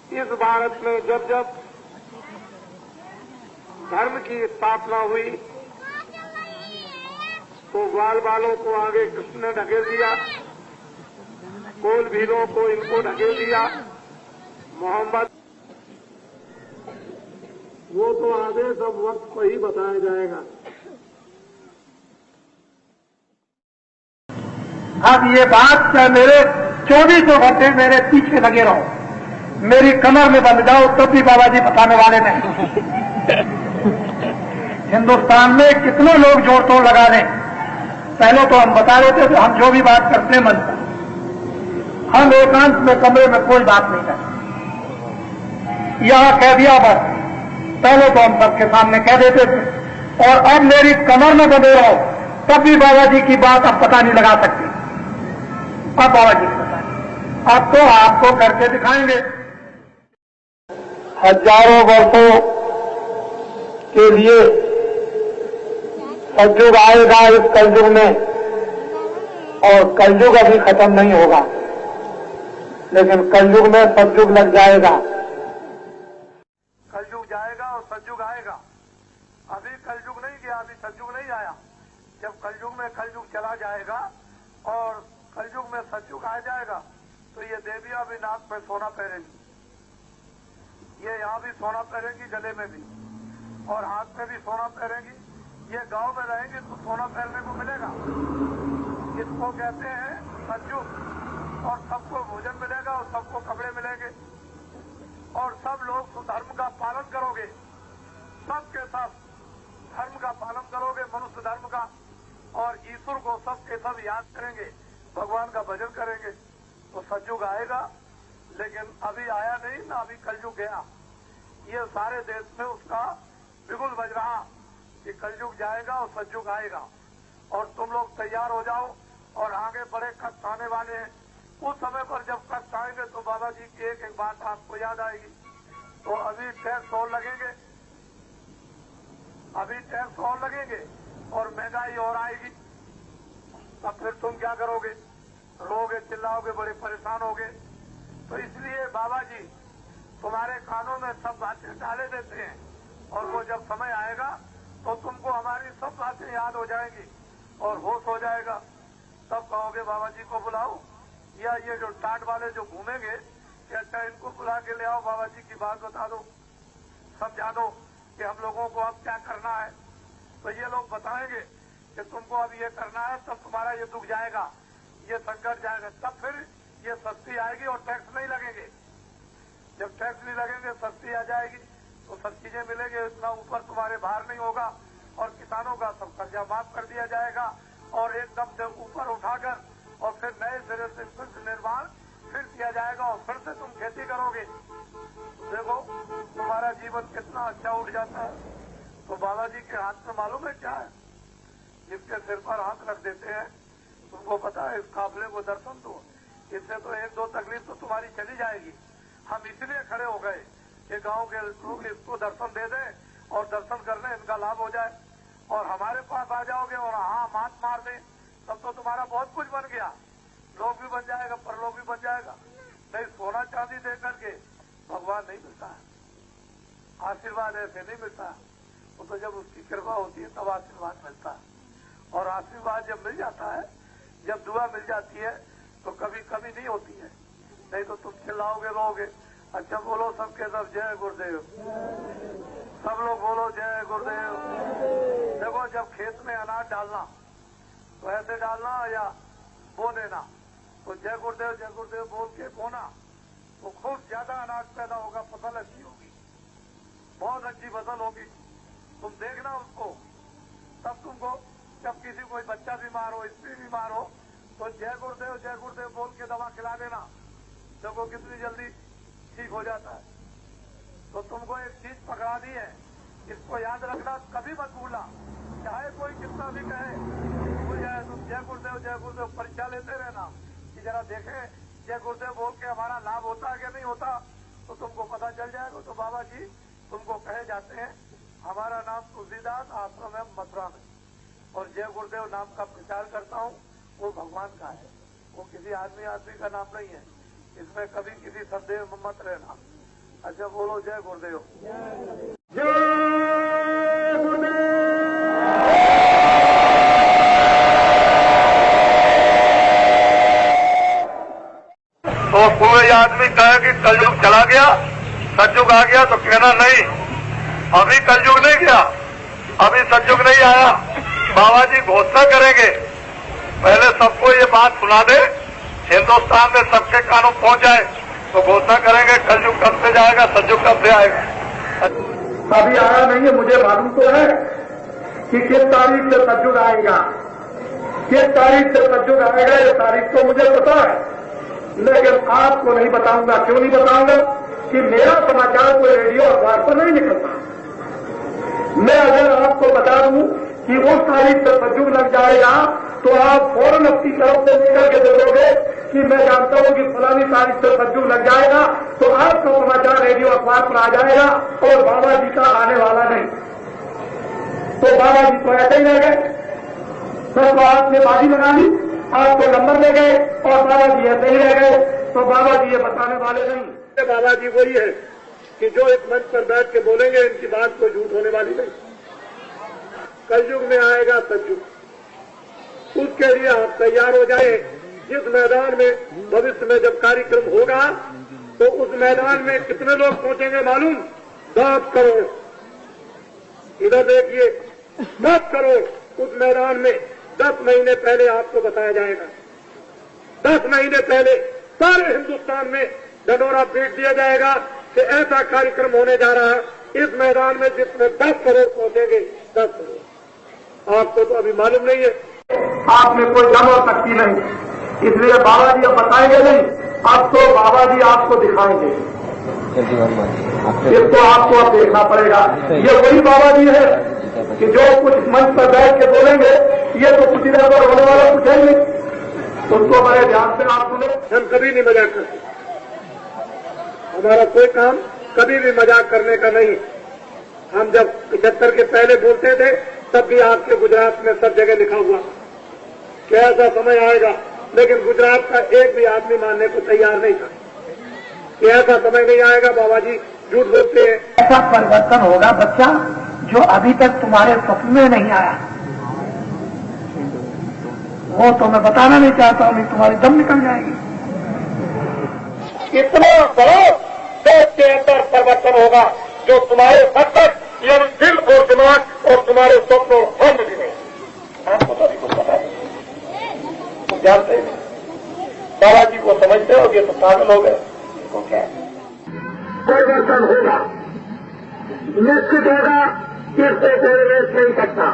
इस भारत में जब जब धर्म की स्थापना हुई तो ग्वाल बालों को आगे कृष्ण ने ढकेल दिया, कोल भीलों को इनको ढकेल दिया। मोहम्मद वो तो आदेश अब वक्त को ही बताया जाएगा। अब ये बात चाहे मेरे 24 घंटे मेरे पीछे लगे रहो, मेरी कमर में बंध जाओ, तब भी बाबा जी बताने वाले नहीं। हिंदुस्तान में कितने लोग जोड़ तोड़ लगा रहे। पहले तो हम बता रहे थे तो हम जो भी बात करते हैं मन पर, हम एकांत में कमरे में कोई बात नहीं करते, यहां कह दिया बस। पहले तो हम सबके सामने कह देते थे, और अब मेरी कमर में बंधे रहो तब भी बाबा जी की बात अब पता नहीं लगा सकते। अब बाबा जी को पता नहीं, अब तो आपको करके दिखाएंगे। हजारों वर्षों के लिए सतयुग आएगा इस कलयुग में, और कलयुग अभी खत्म नहीं होगा, लेकिन कलयुग में सतयुग लग जाएगा। कलयुग जाएगा और सतयुग आएगा। अभी कलयुग नहीं गया, अभी सतयुग नहीं आया। जब कलयुग में कलयुग चला जाएगा और कलयुग में सतयुग आ जाएगा तो ये देवियां भी नाक में सोना पहनेंगी, ये यहां भी सोना पहनेंगी, गले में भी, और हाथ में भी सोना पहनेंगी। ये गांव में रहेंगे तो सोना पहनने को मिलेगा। इसको कहते हैं सतयुग, और सबको भोजन मिलेगा और सबको कपड़े मिलेंगे, और सब लोग धर्म का पालन करोगे, सबके सब धर्म का पालन करोगे, मनुष्य धर्म का, और ईश्वर को सबके सब याद करेंगे, भगवान का भजन करेंगे, तो सतयुग आएगा। लेकिन अभी आया नहीं ना, अभी कलयुग गया। ये सारे देश में उसका बिगुल बज रहा कि कलयुग जाएगा और सतयुग आएगा, और तुम लोग तैयार हो जाओ, और आगे बड़े कष्ट आने वाले हैं। उस समय पर जब कष्ट आएंगे तो बाबा जी की एक एक बात आपको याद आएगी। तो अभी टैक्स और लगेंगे, अभी टैक्स और लगेंगे, और महंगाई और आएगी। तब फिर तुम क्या करोगे? रोगे, चिल्लाओगे, बड़े परेशान होगे। तो इसलिए बाबा जी तुम्हारे कानों में सब बातें डाले देते हैं, और वो जब समय आएगा तो तुमको हमारी सब बातें याद हो जाएंगी और होश हो जाएगा। तब कहोगे बाबा जी को बुलाओ, या ये जो टाट वाले जो घूमेंगे कि अच्छा इनको बुला के ले आओ, बाबा जी की बात बता दो, समझा दो कि हम लोगों को अब क्या करना है। तो ये लोग बताएंगे कि तुमको अब ये करना है, तब तुम्हारा ये दुख जाएगा, ये संकट जाएगा। तब फिर ये सस्ती आएगी और टैक्स नहीं लगेंगे। जब टैक्स नहीं लगेंगे, सस्ती आ जाएगी, तो सब चीजें मिलेंगे, इतना ऊपर तुम्हारे भार नहीं होगा, और किसानों का सब कर्जा माफ कर दिया जाएगा, और एकदम से ऊपर उठाकर और फिर नए सिरे से फिर निर्माण फिर किया जाएगा, और फिर से तुम खेती करोगे। देखो तुम्हारा जीवन कितना अच्छा उठ जाता है। तो बाबा जी के हाथ में मालूम है क्या है? जिसके सिर पर हाथ रख देते हैं, तुमको पता है, इस काफिले को दर्शन दो, इससे तो एक दो तकलीफ तो तुम्हारी चली जाएगी। हम इसलिए खड़े हो गए कि गांव के लोग इसको दर्शन दे दें और दर्शन करने इनका लाभ हो जाए, और हमारे पास आ जाओगे और हाँ मात मार दें, तब तो तुम्हारा बहुत कुछ बन गया, लोग भी बन जाएगा, परलोक भी बन जाएगा। नहीं, सोना चांदी दे करके भगवान नहीं मिलता है, आशीर्वाद ऐसे नहीं मिलता है। वो तो जब उसकी कृपा होती है तब आशीर्वाद मिलता है, और आशीर्वाद जब मिल जाता है, जब दुआ मिल जाती है, तो कभी कमी नहीं होती है। नहीं तो तुम चिल्लाओगे, रोगे। अच्छा बोलो सबके सब जय गुरुदेव, सब लोग बोलो जय गुरुदेव। देखो जब खेत में अनाज डालना तो ऐसे डालना या बो देना, तो जय गुरुदेव बोल के बोना, तो खूब ज्यादा अनाज पैदा होगा, फसल अच्छी होगी, बहुत अच्छी फसल होगी। तुम देखना उसको, तब तुमको जब किसी कोई बच्चा बीमार हो, स्त्री बीमार हो, तो जय गुरुदेव बोल के दवा खिला देना, देखो कितनी जल्दी ठीक हो जाता है। तो तुमको एक चीज पकड़ा दी है, इसको याद रखना, कभी मत भूलना, चाहे कोई कितना भी कहे, भूल जाए तुम जय गुरुदेव परीक्षा लेते रहना कि जरा देखें जय गुरुदेव बोल के हमारा लाभ होता है कि नहीं होता, तो तुमको पता चल जाएगा। तो बाबा जी तुमको कहे जाते हैं, हमारा नाम तुलसीदास, आश्रम है मथुरा में, और जय गुरुदेव नाम का प्रचार करता हूँ, वो भगवान का है, वो किसी आदमी का नाम नहीं है। इसमें कभी किसी संदेह में मत रहना। अच्छा बोलो जय गुरुदेव। तो कोई आदमी कहे कि कलयुग चला गया, सतयुग आ गया, तो कहना नहीं, अभी कलयुग नहीं गया, अभी सतयुग नहीं आया। बाबा जी घोषणा करेंगे, पहले सबको ये बात सुना दे, हिंदुस्तान में सबके कानों पहुंच जाए, तो घोषणा करेंगे कलयुग कब से जाएगा, सतयुग कब से आएगा। अभी आया नहीं है, मुझे मालूम तो है कि किस तारीख से सतयुग आएगा, किस तारीख से सतयुग आएगा, ये तारीख तो मुझे पता है, लेकिन आपको नहीं बताऊंगा। क्यों नहीं बताऊंगा? कि मेरा समाचार कोई रेडियो अखबार पर नहीं निकलता। मैं अगर आपको बता दूं कि उस तारीख से सतयुग लग जाएगा, तो आप फौरन अपनी तरफ से लेकर के बोलोगे कि मैं जानता हूं कि फलानी तारीख से सतयुग लग जाएगा, तो आपका समाचार रेडियो अखबार पर आ जाएगा और बाबा जी का आने वाला नहीं। तो बाबा जी तो ऐसे ही रह गए, तो आपने बाजी लगा ली, आपको नंबर ले गए और बाबा जी ऐसे ही रह गए। तो बाबा जी ये बताने वाले नहीं। बाबा जी वही है कि जो एक मंच पर बैठ के बोलेंगे, इनकी बात कोई झूठ होने वाली नहीं। कलयुग में आएगा सतयुग, उसके लिए आप तैयार हो जाए। जिस मैदान में भविष्य में जब कार्यक्रम होगा, तो उस मैदान में कितने लोग पहुंचेंगे मालूम? 10 करोड़। इधर देखिए, 10 करोड़ उस मैदान में 10 महीने पहले आपको बताया जाएगा। 10 महीने पहले सारे हिंदुस्तान में ढंढोरा पीट दिया जाएगा कि ऐसा कार्यक्रम होने जा रहा है इस मैदान में जिसमें 10 करोड़ पहुंचेंगे। 10 करोड़ आपको तो अभी मालूम नहीं है, आप में कोई दम और शक्ति नहीं, इसलिए बाबा जी अब बताएंगे नहीं, अब तो बाबा जी आपको दिखाएंगे। इसको आपको अब देखना पड़ेगा। ये वही बाबा जी है कि जो कुछ मंच पर बैठ के बोलेंगे, ये तो कुछ इधर पर होने वाला कुछ है नहीं, उसको बड़े ध्यान से आप सुने। हम कभी नहीं मजाक करते, हमारा कोई काम कभी भी मजाक करने का नहीं। हम जब 75 के पहले बोलते थे, तब भी आपके गुजरात में सब जगह लिखा हुआ कि ऐसा समय आएगा, लेकिन गुजरात का एक भी आदमी मानने को तैयार नहीं था कि ऐसा समय नहीं आएगा। बाबा जी झूठ बोलते हैं। ऐसा परिवर्तन होगा बच्चा जो अभी तक तुम्हारे स्वप्न में नहीं आया, वो तो मैं बताना नहीं चाहता हूं, नहीं तुम्हारी दम निकल जाएगी। इतना बड़ा सोच के अंदर परिवर्तन होगा जो तुम्हारे हद तक यानी दिल और दिमाग और तुम्हारे स्वप्न और हम भी नहीं। आपको तो अभी कुछ पता नहीं, तुम जानते नहीं। बाबा जी को समझते हो, ये तो पागल हो गए। इसको क्या परिवर्तन होगा, निश्चित होगा, इससे कोई रेस नहीं सकता।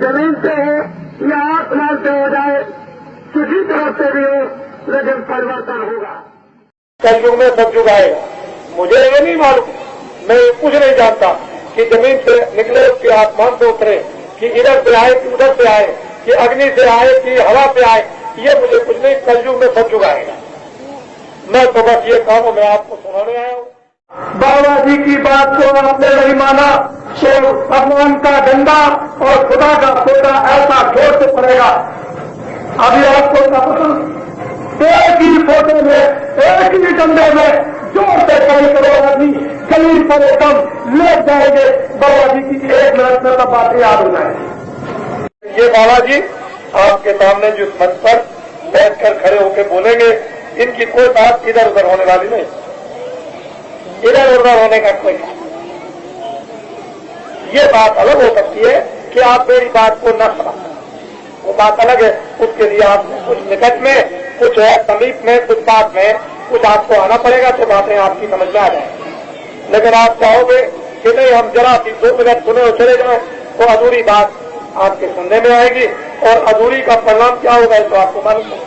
जमीन से हो या आसमान से हो जाए, किसी तरफ से भी हो, लेकिन परिवर्तन होगा। कलयुग में सतयुग आएगा, मुझे ये नहीं मालूम, मैं कुछ नहीं जानता कि जमीन से निकले कि आसमान से उतरे, कि इधर से आए कि उधर से आए, कि अग्नि से आए कि हवा से आए, ये मुझे कुछ नहीं। कलयुग में सतयुग आएगा, मैं तो बस ये काम मैं आपको सुनाने आया हूँ। बाबा जी की बात को आपने नहीं माना तो भगवान का डंडा और खुदा का फोटा ऐसा जोर से पड़ेगा। अभी आपको क्या पता, एक ही फोटे में, एक ही डंडे में जोर से कई करोड़ आदमी जमीन पर एकदम लेट जाएंगे। बाबा जी की 1 मिनट में सब बातें याद हो जाएंगी। ये बाबा जी आपके सामने जिस मंच पर बैठकर खड़े होकर बोलेंगे, इनकी कोई बात इधर उधर होने वाली नहीं, इधर उधर होने का कोई नहीं। ये बात अलग हो सकती है कि आप मेरी बात को न समझ, वो बात अलग है। उसके लिए आपको कुछ निकट में, कुछ समीप में, कुछ बात में कुछ आपको आना पड़ेगा, तो बातें आपकी समझ में आ जाएंगी। लेकिन आप चाहोगे कि नहीं हम जरा सी 2 मिनट सुने और चले जाएं, तो अधूरी बात आपके सुनने में आएगी और अधूरी का परिणाम क्या होगा तो आपको मालूम है।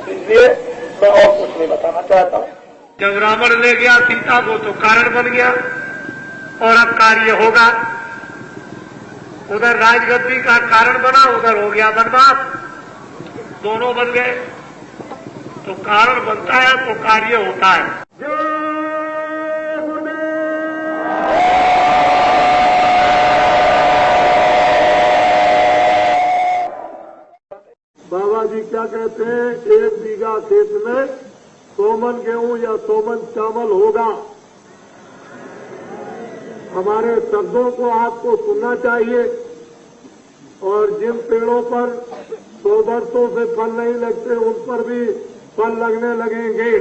इसलिए मैं और कुछ नहीं बताना चाहता हूँ। जब रावण ले गया सीता को तो कारण बन गया और अब कार्य होगा। उधर राजगद्दी का कारण बना, उधर हो गया वनवास, दोनों बन गए। तो कारण बनता है तो कार्य होता है। बाबा जी क्या कहते हैं, 1 बीघा खेत में 100 मन गेहूं या 100 मन चावल होगा। हमारे शब्दों को आपको सुनना चाहिए और जिन पेड़ों पर 100 वर्षों से फल नहीं लगते उन पर भी फल लगने लगेंगे।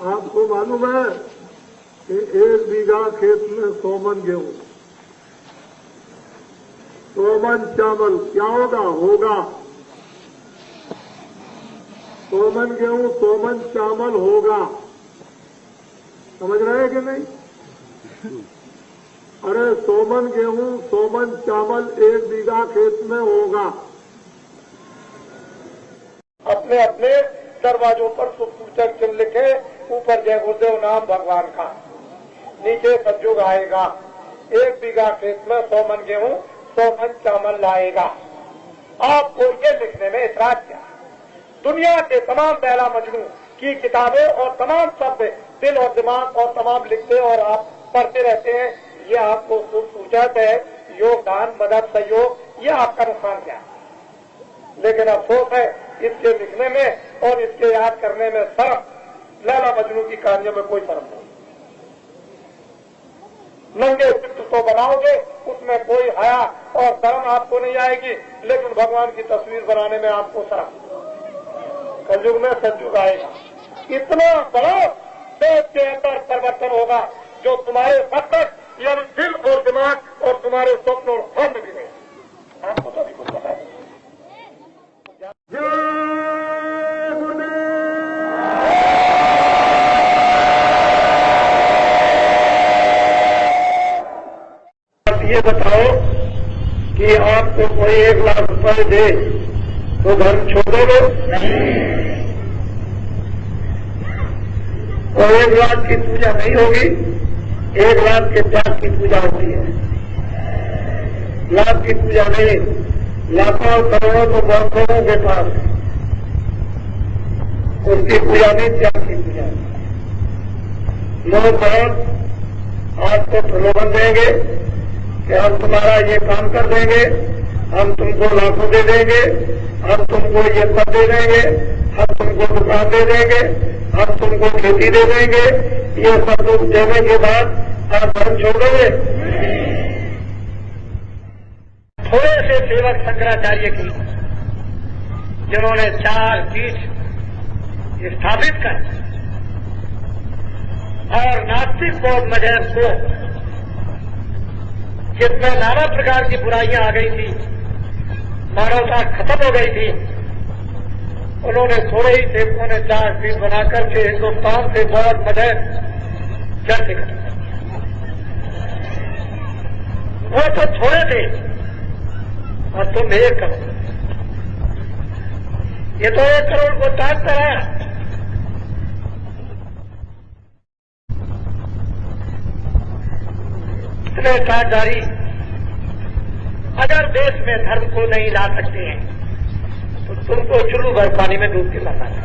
आपको मालूम है कि 1 बीघा खेत में 100 मन गेहूं, 100 मन चावल क्या होगा 100 मन गेहूं 100 मन चावल होगा। समझ रहे हैं कि नहीं? अरे 100 मन गेहूं 100 मन चावल 1 बीघा खेत में होगा। अपने अपने दरवाजों पर सुसूचक चिन्ह लिखे, ऊपर जय गुरुदेव नाम भगवान का, नीचे सतयुग आएगा। 1 बीघा खेत में 100 मन गेहूं 100 मन चावल लाएगा। आपको ये लिखने में इतराज क्या? दुनिया के तमाम लैला मजनू की किताबें और तमाम शब्द दिल और दिमाग और तमाम लिखते और आप पढ़ते रहते हैं। ये आपको सूचक है, योगदान, मदद, सहयोग, ये आपका नुकसान क्या है? लेकिन अफसोस है इसके लिखने में और इसके याद करने में शर्म, लैला मजनू की कहानियों में कोई शर्म नहीं। नंगे चित्र तो बनाओगे, उसमें कोई हया और शर्म आपको नहीं आएगी, लेकिन भगवान की तस्वीर बनाने में आपको शर्म। कलयुग में सतयुग आएगा, इतना बड़ा देश के अंदर परिवर्तन होगा जो तुम्हारे मस्तिष्क यानी दिल और दिमाग और तुम्हारे स्वप्न और ख्वाब में भी नहीं। आपको तो अभी कुछ पता नहीं। ये बताओ कि आपको कोई 1 लाख रुपए दे तो धर्म छोड़ोगे? और 1 लाख की पूजा नहीं होगी, 1 लाख के त्याग की पूजा होती है। लाख की पूजा नहीं, लाखों करोड़ों तो बहुत लोगों के पास है, उसकी पूजा नहीं, त्याग की पूजा। लोग बहुत आपको प्रलोभन देंगे कि हम तुम्हारा ये काम कर देंगे, हम तुमको लाखों दे देंगे, हम तुमको ये पद दे देंगे, हम तुमको दुकान दे देंगे, हम तुमको खेती दे देंगे। ये सब लोग देने के बाद आप धर्म छोड़ोगे? थोड़े से सेवक शंकराचार्य की, जिन्होंने 4 पीठ स्थापित कर और नास्तिक बौद्ध मजहब को, जिसमें नाना प्रकार की बुराइयां आ गई थी, मानवता खत्म हो गई थी, उन्होंने थोड़े ही सेवकों ने 4 पीठ बनाकर के हिंदुस्तान से बौद्ध मजहब जड़ से खत्म कर दिया। वो तो थोड़े थे और तुम 1 करोड़, ये तो 1 करोड़ को ताकता है। इतने ताजदारी अगर देश में धर्म को नहीं ला सकते हैं तो तुमको चुल्लू भर पानी में डूब के लाना है।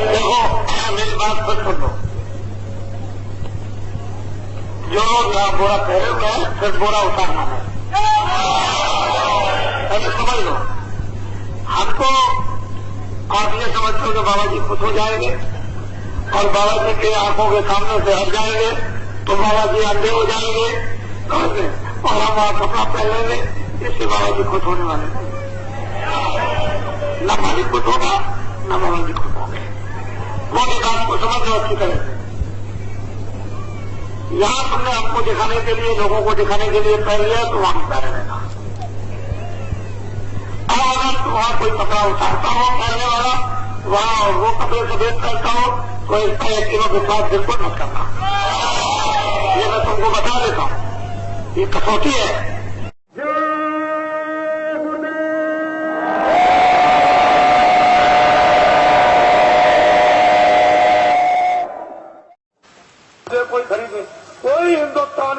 देखो, मेरी बात खुद सुन लो। जो लोग बोरा पहले हुए हैं, फिर बोरा उतारना है, ऐसे समझ लो। हमको आप ये समझते हो कि बाबा जी खुश हो जाएंगे और बाबा जी के आंखों के सामने से हट जाएंगे तो बाबा जी अंधे हो जाएंगे और हम वहां कपड़ा पहन लेंगे, इससे बाबा जी खुश होने वाले हैं। न मालिक खुश होगा, न बाबा जी खुश होंगे। वो निकाल को समझ लो अच्छी तरह से। यहां तुमने हमको दिखाने के लिए, लोगों को दिखाने के लिए पहन लिया तो वहां पहने रहना। और अगर तुम्हारा कोई कपड़ा उतारता हो पहनने वाला, वहां वो कपड़े से भेद करता हो तो इसका यकीन विश्वास बिल्कुल मत करना। ये मैं तुमको बता देता हूं, ये कसौटी है। कोई खरीदे, कोई हिंदुस्तान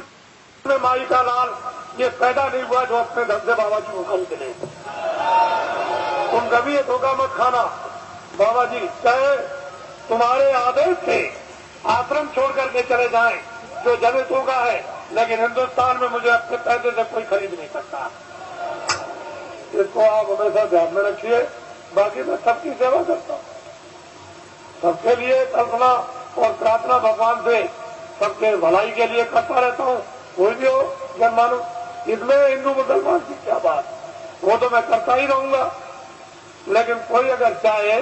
में माई का लाल ये पैदा नहीं हुआ जो अपने ढंग से बाबा जी को खरीद ले। तुम कभी ये धोखा मत खाना। बाबा जी चाहे तुम्हारे आदेश से आश्रम छोड़ करके चले जाएं, जो जनित होगा है, लेकिन हिंदुस्तान में मुझे अपने पैसे से कोई खरीद नहीं सकता। इसको आप हमेशा ध्यान में रखिए। बाकी मैं सबकी सेवा करता हूं। सबके लिए कल्पना और प्रार्थना भगवान से सबके भलाई के लिए करता रहता हूँ। कोई भी हो जनमानव, इसमें हिंदू मुसलमान की क्या बात, वो तो मैं करता ही रहूंगा। लेकिन कोई अगर चाहे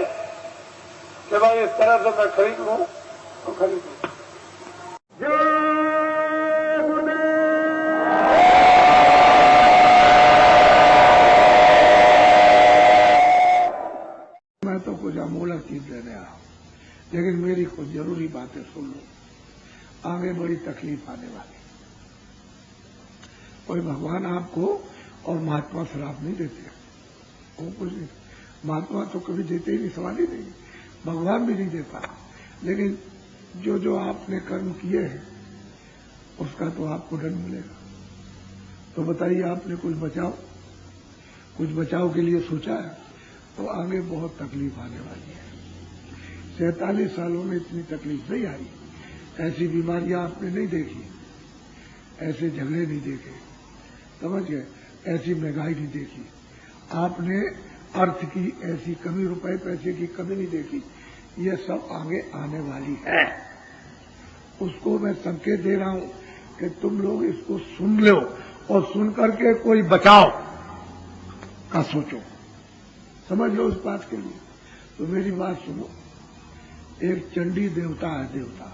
कि भाई इस तरह से मैं खरीद लूं तो खरीद लूं। मैं तो कुछ अमूलक चीज देने आया हूं, लेकिन मेरी कुछ जरूरी बातें सुन लो, आगे बड़ी तकलीफ आने वाली। कोई भगवान आपको और महात्मा श्राप नहीं देते, वो कुछ नहीं। महात्मा तो कभी देते ही नहीं, सवाल ही नहीं, भगवान भी नहीं देता। लेकिन जो जो आपने कर्म किए हैं उसका तो आपको दंड मिलेगा। तो बताइए, आपने कुछ बचाव के लिए सोचा है तो आगे बहुत तकलीफ आने वाली है। 47 सालों में इतनी तकलीफ नहीं आई, ऐसी बीमारियां आपने नहीं देखी, ऐसे झगड़े नहीं देखे, समझ गए, ऐसी महंगाई नहीं देखी आपने, अर्थ की ऐसी कमी, रुपए पैसे की कमी नहीं देखी। ये सब आगे आने वाली है, उसको मैं संकेत दे रहा हूं कि तुम लोग इसको सुन लो और सुन करके कोई बचाव का सोचो, समझ लो इस बात के लिए। तो मेरी बात सुनो, एक चंडी देवता है, देवता,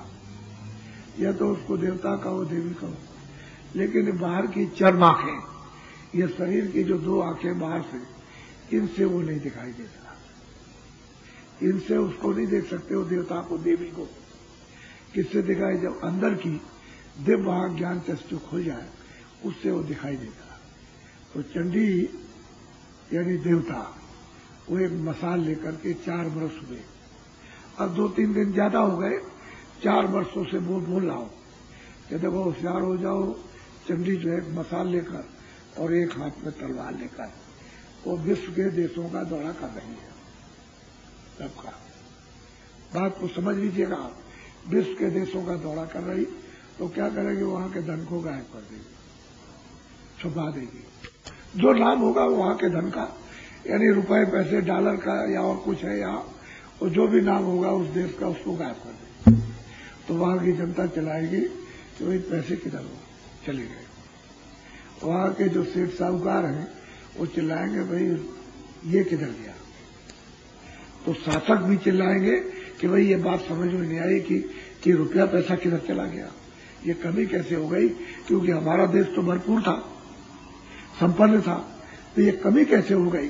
या तो उसको देवता कहो, देवी कहो, लेकिन बाहर की चर्म आंखें, ये शरीर की जो 2 आंखें बाहर से, इनसे वो नहीं दिखाई देता, इनसे उसको नहीं देख सकते हो, देवता को, देवी को। किससे दिखाई? जब अंदर की दिव्य ज्ञान चक्षु खुल जाए, उससे वो दिखाई देता। तो चंडी यानी देवता, वो एक मसाल लेकर के 4 वर्ष हुए, अब 2-3 दिन ज्यादा हो गए, 4 वर्षों से वो बोल रहा हूं कि देखो होशियार हो जाओ, चंडी जो है मसाल लेकर और एक हाथ में तलवार लेकर वो विश्व के देशों का दौरा कर रही है, सबका। बात को समझ लीजिएगा, विश्व के देशों का दौरा कर रही, तो क्या करेगी? वहां के धन को गायब कर देगी, छुपा देगी। जो नाम होगा वहां के धन का, यानी रुपए पैसे डॉलर का या और कुछ है, या और जो भी नाम होगा उस देश का, उसको गायब कर देगी। तो वहां की जनता चलाएगी कि भाई पैसे किधर हो, चले गए। वहां के जो सेठ साहूकार हैं वो चिल्लाएंगे भाई ये किधर गया। तो शासक भी चिल्लाएंगे कि भाई ये बात समझ में नहीं आई कि रुपया पैसा किधर चला गया, ये कमी कैसे हो गई, क्योंकि हमारा देश तो भरपूर था, संपन्न था, तो ये कमी कैसे हो गई।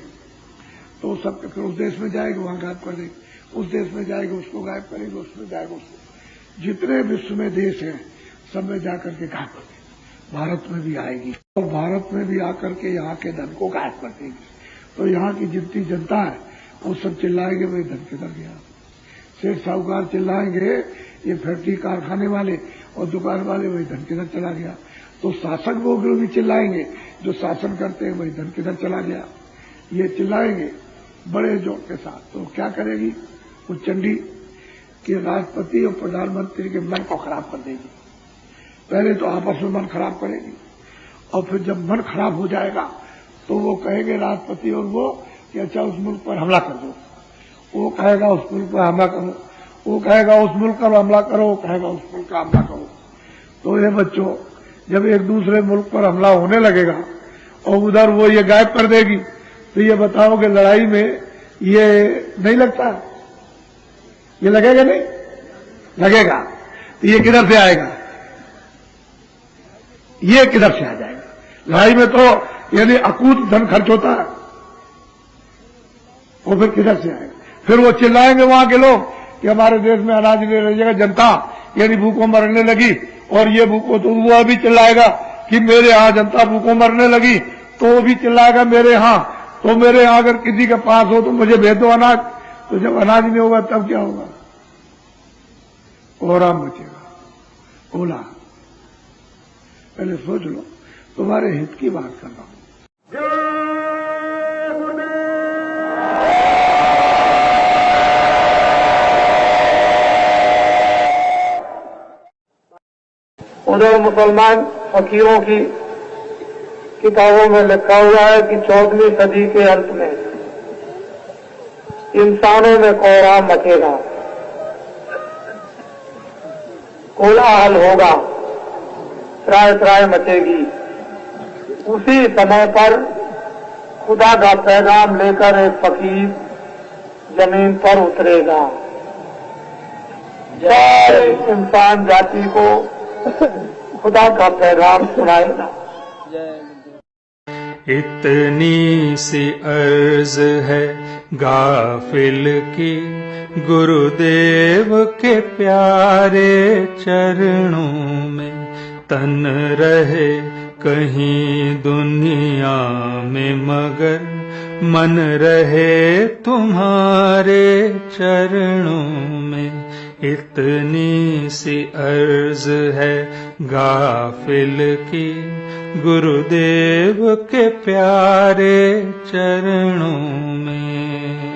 तो सब फिर उस देश में जाएगा, वहां गायब कर देंगे, उस देश में जाएगा, उसको गायब करेंगे, उसमें जाएगा, उसको। जितने विश्व में देश हैं सब में जाकर के गायब कर देंगे। भारत में भी आएगी और भारत में भी आकर के यहाँ के धन को गायब कर देगी। तो यहाँ की जितनी जनता है वो सब चिल्लाएंगे भाई धन किधर गया। सेठ साहूकार चिल्लाएंगे, ये फैक्ट्री कारखाने वाले और दुकान वाले, वही धन किधर चला गया। तो शासक वो भी चिल्लाएंगे, जो शासन करते हैं, वही धन किधर चला गया, ये चिल्लाएंगे बड़े जोर के साथ। तो क्या करेगी वो चंडी कि राष्ट्रपति और प्रधानमंत्री के मन को खराब कर देगी। पहले तो आपस में मन खराब करेगी, और फिर जब मन खराब हो जाएगा तो वो कहेंगे राष्ट्रपति और वो कि अच्छा उस मुल्क पर हमला कर दो, वो कहेगा उस मुल्क पर हमला करो, वो कहेगा उस मुल्क पर हमला करो, वो कहेगा उस मुल्क का हमला करो। तो ये बच्चों, जब एक दूसरे मुल्क पर हमला होने लगेगा और उधर वो ये गायब कर देगी, तो ये बताओ कि लड़ाई में ये नहीं लगता, ये लगेगा नहीं लगेगा, तो ये किधर से आएगा, ये किधर से आ जाएगा। लड़ाई में तो यानी अकूत धन खर्च होता है, वो फिर किधर से आएगा। फिर वो चिल्लाएंगे वहां के लोग कि हमारे देश में अनाज नहीं रहेगा, जनता यानी भूखों मरने लगी, और ये भूखों, तो वो अभी चिल्लाएगा कि मेरे यहां जनता भूखों मरने लगी, तो वो भी चिल्लाएगा मेरे यहां, तो मेरे यहां अगर किसी के पास हो तो मुझे भेज दो अनाज। तो जब अनाज नहीं होगा तब क्या होगा, कोहराम मचेगा, ओला। पहले सोच लो, तुम्हारे हित की बात कर रहा हूं। उधर मुसलमान फकीरों की किताबों में लिखा हुआ है कि 14वीं सदी के अंत में इंसानों में कोहराम मचेगा, कोलाहल होगा, त्राय त्राय मचेगी। उसी समय पर खुदा का पैगाम लेकर एक फकीर जमीन पर उतरेगा। सारे इंसान जाति को खुदा का पैगाम सुनाएगा। इतनी सी अर्ज है गाफिल की, गुरुदेव के प्यारे चरणों में तन रहे कहीं दुनिया में, मगर मन रहे तुम्हारे चरणों में। इतनी सी अर्ज है गाफिल की, गुरुदेव के प्यारे चरणों में।